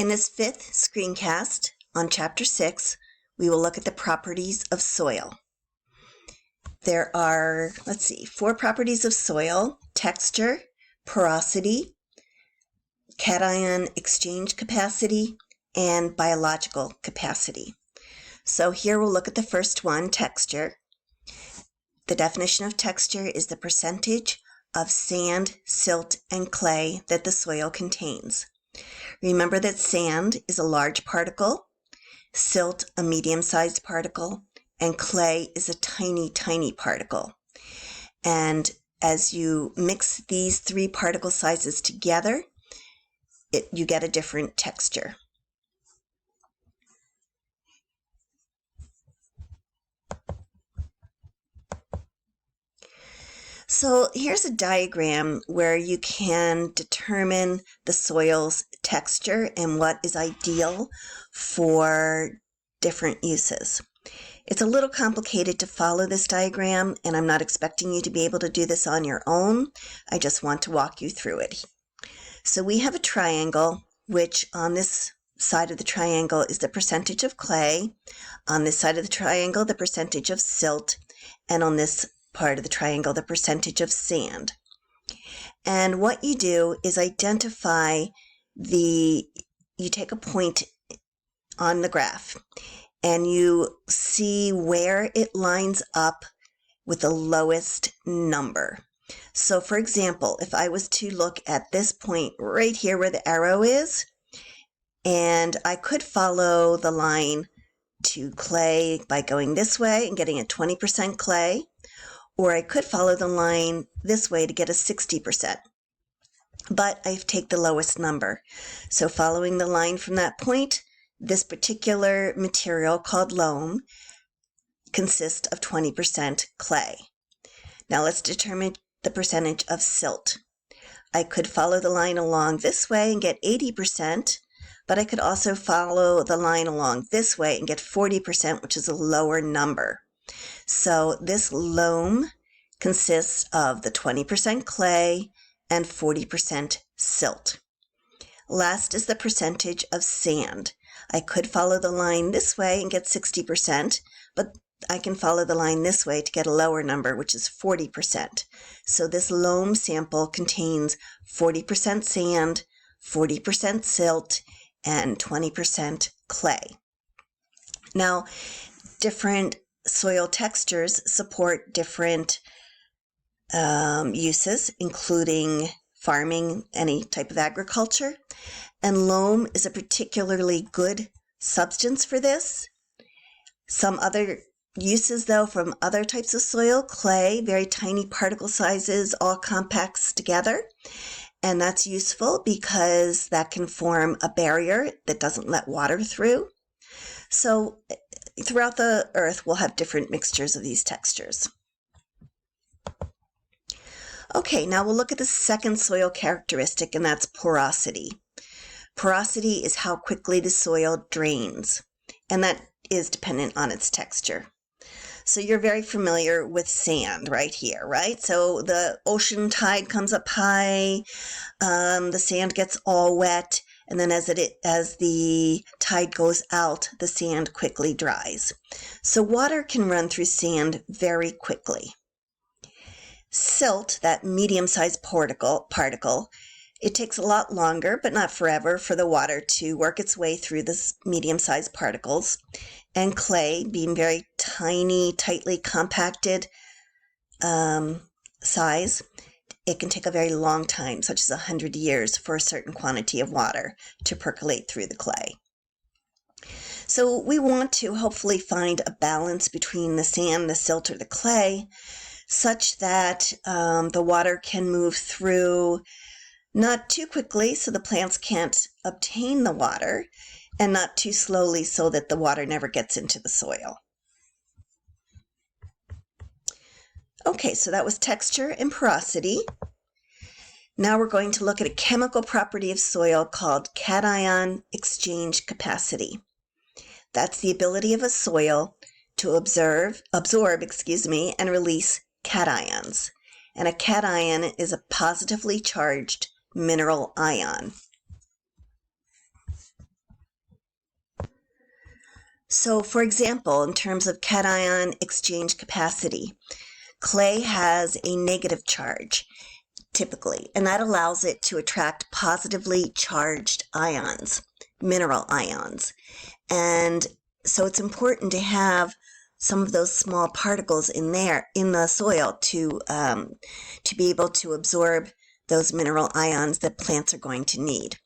In this fifth screencast on Chapter 6, we will look at the properties of soil. There are, 4 properties of soil: texture, porosity, cation exchange capacity, and biological capacity. So here we'll look at the first one, texture. The definition of texture is the percentage of sand, silt, and clay that the soil contains. Remember that sand is a large particle, silt a medium-sized particle, and clay is a tiny, tiny particle. And as you mix these 3 particle sizes together, you get a different texture. So here's a diagram where you can determine the soil's texture and what is ideal for different uses. It's a little complicated to follow this diagram, and I'm not expecting you to be able to do this on your own. I just want to walk you through it. So we have a triangle, which on this side of the triangle is the percentage of clay, on this side of the triangle the percentage of silt, and on this part of the triangle the percentage of sand. And what you do is identify you take a point on the graph and you see where it lines up with the lowest number. So for example, if I was to look at this point right here where the arrow is, and I could follow the line to clay by going this way and getting a 20% clay, or I could follow the line this way to get a 60%. But I take the lowest number. So following the line from that point, this particular material called loam consists of 20% clay. Now let's determine the percentage of silt. I could follow the line along this way and get 80%, but I could also follow the line along this way and get 40%, which is a lower number. So this loam consists of the 20% clay and 40% silt. Last is the percentage of sand. I could follow the line this way and get 60%, but I can follow the line this way to get a lower number, which is 40%. So this loam sample contains 40% sand, 40% silt, and 20% clay. Now, different soil textures support different uses, including farming, any type of agriculture. And loam is a particularly good substance for this. Some other uses, though, from other types of soil: clay, very tiny particle sizes, all compacts together. And that's useful because that can form a barrier that doesn't let water through. So throughout the earth, we'll have different mixtures of these textures. Okay, now we'll look at the second soil characteristic, and that's porosity. Porosity is how quickly the soil drains, and that is dependent on its texture. So you're very familiar with sand right here, right? So the ocean tide comes up high, the sand gets all wet, and then as the tide goes out, the sand quickly dries. So water can run through sand very quickly. Silt, that medium-sized particle, it takes a lot longer, but not forever, for the water to work its way through the medium-sized particles. And clay, being very tiny, tightly compacted size, it can take a very long time, such as 100 years, for a certain quantity of water to percolate through the clay. So we want to hopefully find a balance between the sand, the silt, or the clay, such that the water can move through not too quickly so the plants can't obtain the water, and not too slowly so that the water never gets into the soil. Okay, so that was texture and porosity. Now we're going to look at a chemical property of soil called cation exchange capacity. That's the ability of a soil to absorb, and release cations. And a cation is a positively charged mineral ion. So, for example, in terms of cation exchange capacity, clay has a negative charge, typically, and that allows it to attract positively charged ions, mineral ions. And so it's important to have some of those small particles in there, in the soil, to be able to absorb those mineral ions that plants are going to need.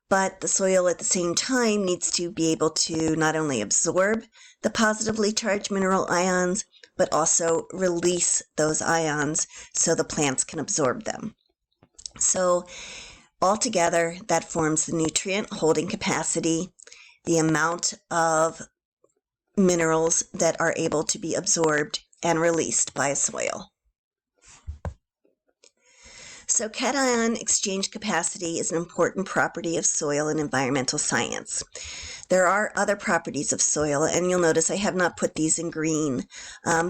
But the soil at the same time needs to be able to not only absorb the positively charged mineral ions, but also release those ions so the plants can absorb them. So altogether, that forms the nutrient holding capacity, the amount of minerals that are able to be absorbed and released by a soil. So cation exchange capacity is an important property of soil in environmental science. There are other properties of soil, and you'll notice I have not put these in green.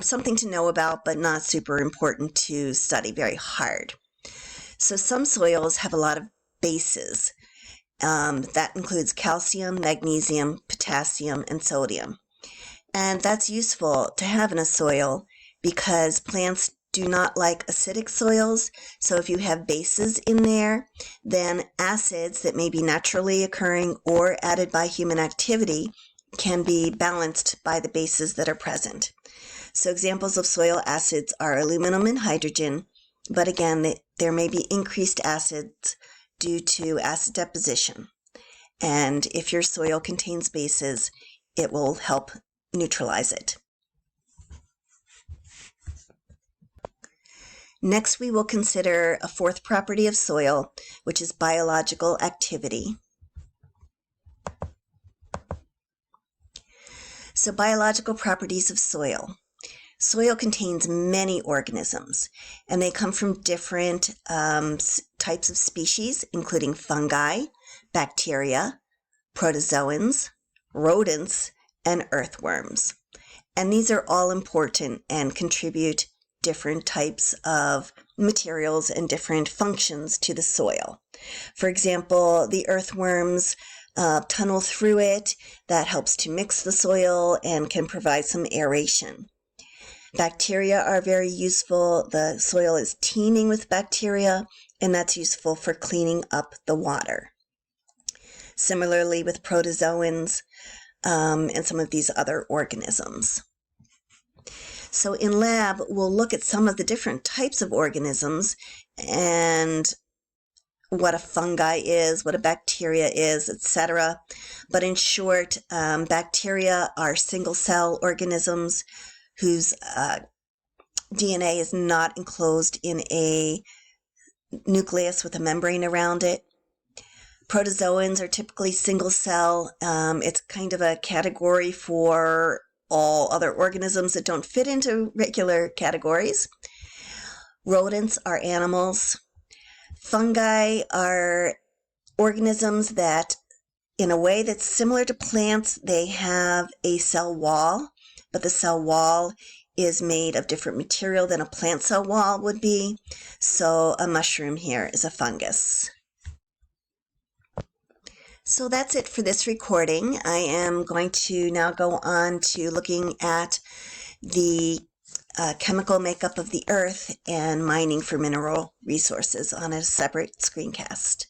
Something to know about, but not super important to study very hard. So some soils have a lot of bases. That includes calcium, magnesium, potassium, and sodium. And that's useful to have in a soil because plants do not like acidic soils. So if you have bases in there, then acids that may be naturally occurring or added by human activity can be balanced by the bases that are present. So examples of soil acids are aluminum and hydrogen, but again, there may be increased acids due to acid deposition. And if your soil contains bases, it will help neutralize it. Next, we will consider a fourth property of soil, which is biological activity. So biological properties of soil. Soil contains many organisms, and they come from different types of species, including fungi, bacteria, protozoans, rodents, and earthworms. And these are all important and contribute different types of materials and different functions to the soil. For example, the earthworms tunnel through it. That helps to mix the soil and can provide some aeration. Bacteria are very useful. The soil is teeming with bacteria, and that's useful for cleaning up the water. Similarly with protozoans and some of these other organisms. So in lab, we'll look at some of the different types of organisms and what a fungi is, what a bacteria is, etc. But in short, bacteria are single-cell organisms whose DNA is not enclosed in a nucleus with a membrane around it. Protozoans are typically single-cell. It's kind of a category for all other organisms that don't fit into regular categories. Rodents are animals. Fungi are organisms that, in a way that's similar to plants, they have a cell wall, but the cell wall is made of different material than a plant cell wall would be. So a mushroom here is a fungus. So that's it for this recording. I am going to now go on to looking at the chemical makeup of the earth and mining for mineral resources on a separate screencast.